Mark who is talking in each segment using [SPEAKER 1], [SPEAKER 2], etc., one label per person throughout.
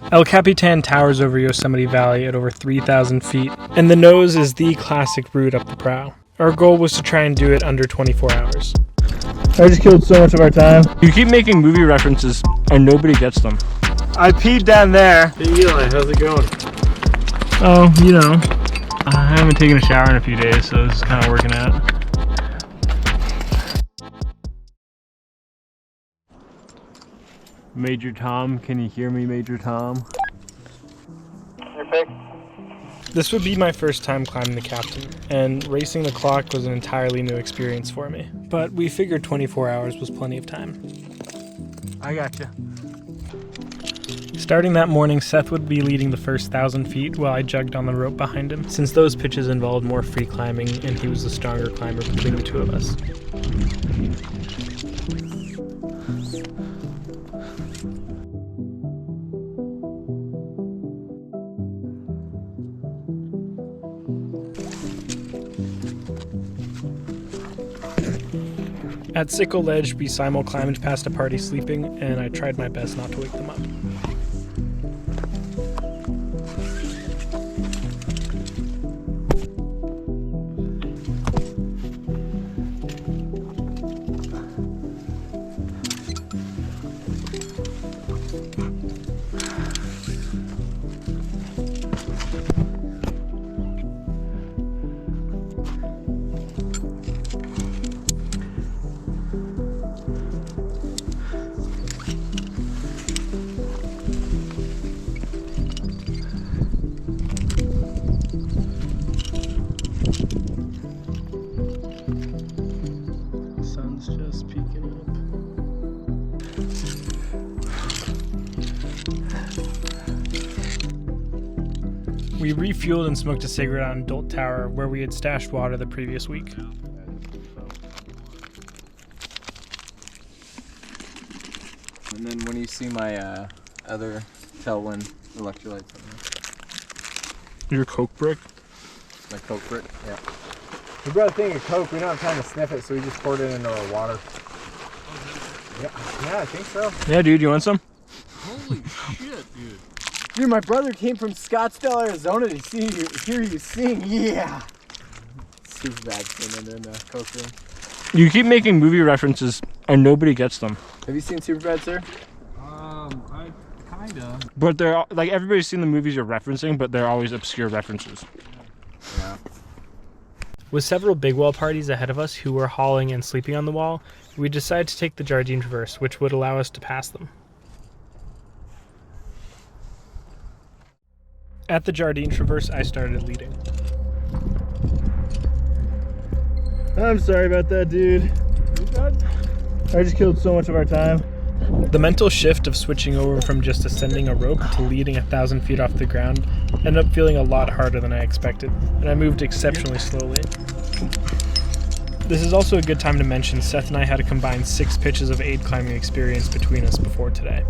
[SPEAKER 1] El Capitan towers over Yosemite Valley at over 3,000 feet, and the nose is the classic route up the brow. Our goal was to try and do it under 24 hours.
[SPEAKER 2] I just killed so much of our time.
[SPEAKER 3] You keep making movie references and nobody gets them.
[SPEAKER 2] I peed down there.
[SPEAKER 1] Hey Eli, how's it going?
[SPEAKER 3] Oh, you know, I haven't taken a shower in a few days, so this is kind of working out. Major Tom, can you hear me, Major Tom?
[SPEAKER 2] Your pick.
[SPEAKER 1] This would be my first time climbing the Capitan, and racing the clock was an entirely new experience for me. But we figured 24 hours was plenty of time.
[SPEAKER 3] I gotcha.
[SPEAKER 1] Starting that morning, Seth would be leading the first 1,000 feet while I jugged on the rope behind him, since those pitches involved more free climbing and he was the stronger climber between the two of us. At Sickle Ledge, we simul-climbed past a party sleeping, and I tried my best not to wake them up. Sun's just peeking up. We refueled and smoked a cigarette on Dolt Tower, where we had stashed water the previous week.
[SPEAKER 4] And then when you see my other Tailwind electrolytes on there.
[SPEAKER 3] Your Coke brick?
[SPEAKER 4] My Coke brick? Yeah. We brought a thing of Coke, we don't have time to sniff it, so we just poured it into our water. Yeah, I think so.
[SPEAKER 3] Yeah, dude, you want some?
[SPEAKER 5] Holy shit, dude.
[SPEAKER 4] Dude, my brother came from Scottsdale, Arizona to hear you sing. Yeah. Super bad singing in the Coke room.
[SPEAKER 3] You keep making movie references and nobody gets them.
[SPEAKER 4] Have you seen Superbad, sir?
[SPEAKER 5] I kinda.
[SPEAKER 3] But they're like, everybody's seen the movies you're referencing, but they're always obscure references.
[SPEAKER 4] Yeah.
[SPEAKER 1] With several big wall parties ahead of us who were hauling and sleeping on the wall, we decided to take the Jardine Traverse, which would allow us to pass them. At the Jardine Traverse, I started leading.
[SPEAKER 2] I'm sorry about that, dude.
[SPEAKER 4] You good?
[SPEAKER 2] I just killed so much of our time.
[SPEAKER 1] The mental shift of switching over from just ascending a rope to leading 1,000 feet off the ground ended up feeling a lot harder than I expected, and I moved exceptionally slowly. This is also a good time to mention Seth and I had a combined 6 pitches of aid climbing experience between us before today.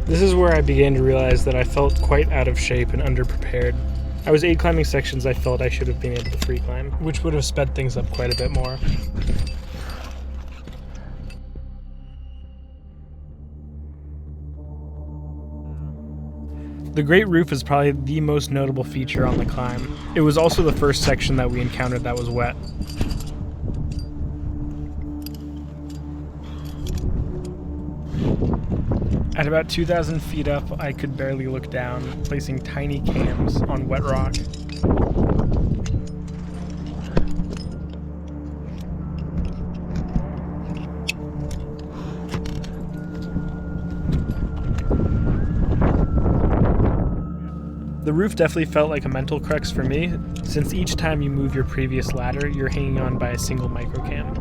[SPEAKER 1] This is where I began to realize that I felt quite out of shape and underprepared. I was aid climbing sections I felt I should have been able to free climb, which would have sped things up quite a bit more. The Great Roof is probably the most notable feature on the climb. It was also the first section that we encountered that was wet. At about 2,000 feet up, I could barely look down, placing tiny cams on wet rock. The roof definitely felt like a mental crux for me, since each time you move your previous ladder, you're hanging on by a single microcam.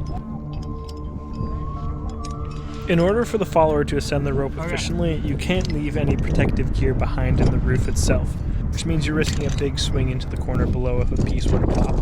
[SPEAKER 1] In order for the follower to ascend the rope efficiently, you can't leave any protective gear behind in the roof itself, which means you're risking a big swing into the corner below if a piece were to pop.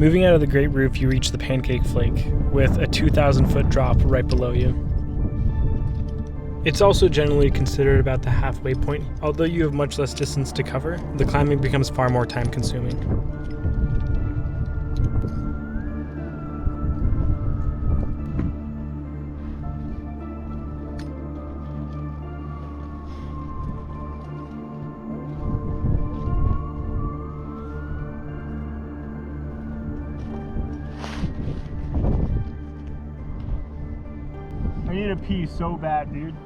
[SPEAKER 1] Moving out of the great roof, you reach the Pancake Flake, with a 2,000-foot drop right below you. It's also generally considered about the halfway point. Although you have much less distance to cover, the climbing becomes far more time-consuming.
[SPEAKER 2] I need a pee so bad, dude.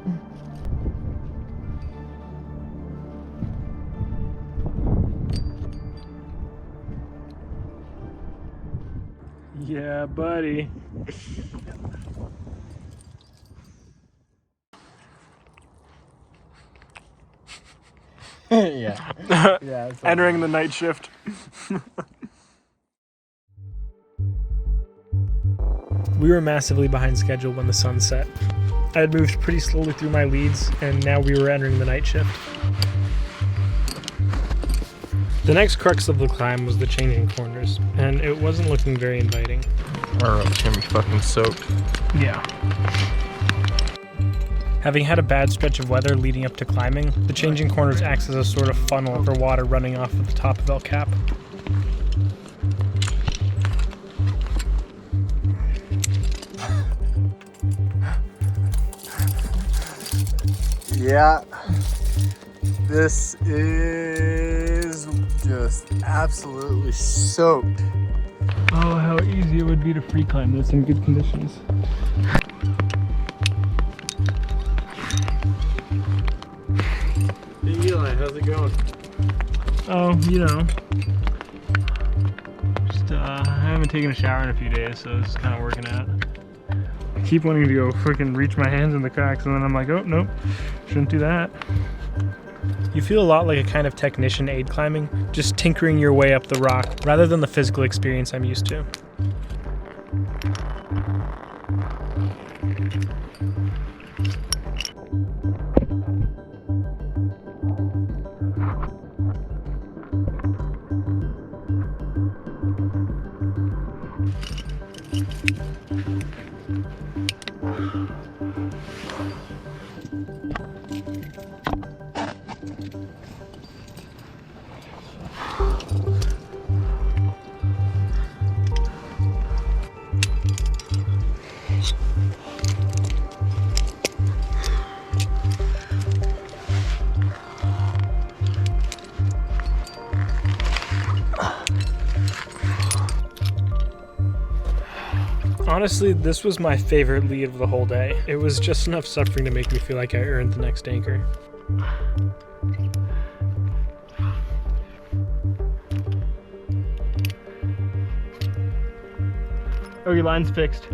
[SPEAKER 1] Yeah, buddy.
[SPEAKER 4] Yeah. Yeah. It's
[SPEAKER 1] Entering the night shift. We were massively behind schedule when the sun set. I had moved pretty slowly through my leads, and now we were entering the night shift. The next crux of the climb was the changing corners, and it wasn't looking very inviting.
[SPEAKER 3] Our rope's gonna be fucking soaked.
[SPEAKER 1] Yeah. Having had a bad stretch of weather leading up to climbing, the changing corners acts as a sort of funnel for water running off of the top of El Cap.
[SPEAKER 4] Yeah, this is just absolutely soaked.
[SPEAKER 1] Oh, how easy it would be to free climb this in good conditions.
[SPEAKER 2] Hey Eli, how's it going?
[SPEAKER 1] Oh, you know.
[SPEAKER 3] Just, I haven't taken a shower in a few days, so it's kind of working out.
[SPEAKER 1] I keep wanting to go freaking reach my hands in the cracks, and then I'm like, oh, nope, shouldn't do that. You feel a lot like a kind of technician aid climbing, just tinkering your way up the rock, rather than the physical experience I'm used to. Honestly, this was my favorite lead of the whole day. It was just enough suffering to make me feel like I earned the next anchor.
[SPEAKER 2] Oh, your line's fixed.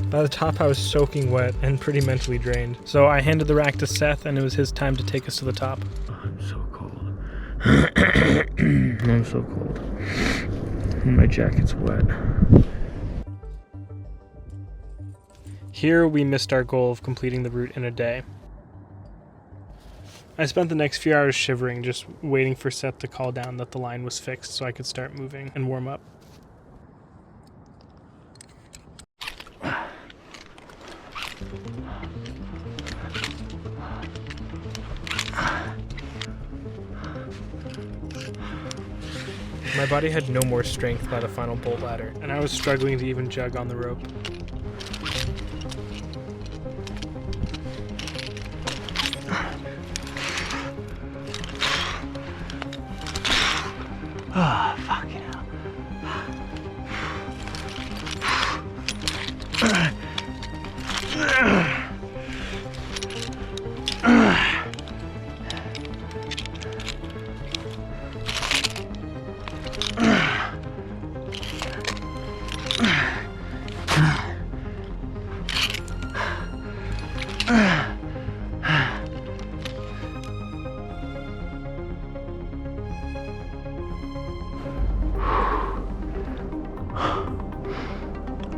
[SPEAKER 1] By the top, I was soaking wet and pretty mentally drained. So I handed the rack to Seth, and it was his time to take us to the top.
[SPEAKER 3] I'm so cold. I'm so cold. My jacket's wet.
[SPEAKER 1] Here, we missed our goal of completing the route in a day. I spent the next few hours shivering, just waiting for Seth to call down that the line was fixed so I could start moving and warm up. My body had no more strength by the final bolt ladder, and I was struggling to even jug on the rope.
[SPEAKER 3] Ah, fucking hell.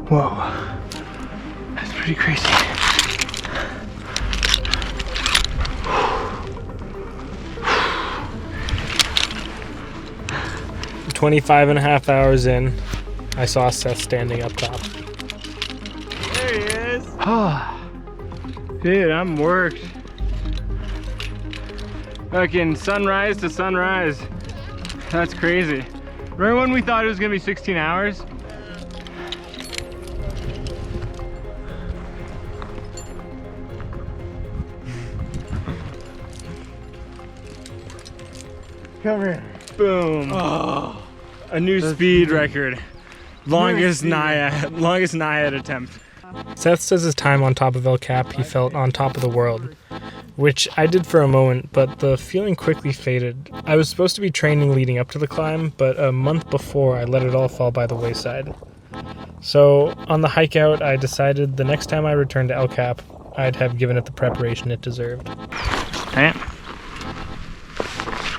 [SPEAKER 1] Whoa, that's pretty crazy. 25 and a half hours in, I saw Seth standing up top.
[SPEAKER 2] There he is.
[SPEAKER 3] Oh, dude, I'm worked. Fucking sunrise to sunrise. That's crazy. Remember when we thought it was gonna be 16 hours?
[SPEAKER 4] Come here.
[SPEAKER 3] Boom.
[SPEAKER 2] Oh.
[SPEAKER 3] A new speed record. Longest Naiad attempt.
[SPEAKER 1] Seth says his time on top of El Cap, he felt on top of the world, which I did for a moment, but the feeling quickly faded. I was supposed to be training leading up to the climb, but a month before I let it all fall by the wayside. So on the hike out, I decided the next time I returned to El Cap, I'd have given it the preparation it deserved.
[SPEAKER 3] Damn.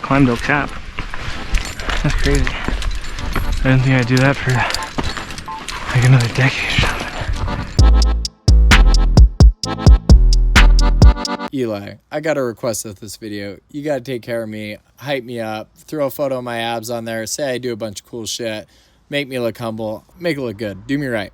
[SPEAKER 3] Climbed El Cap. That's crazy. I didn't think I'd do that for like another decade or something.
[SPEAKER 4] Eli, I got a request with this video. You gotta take care of me, hype me up, throw a photo of my abs on there, say I do a bunch of cool shit, make me look humble, make it look good, do me right.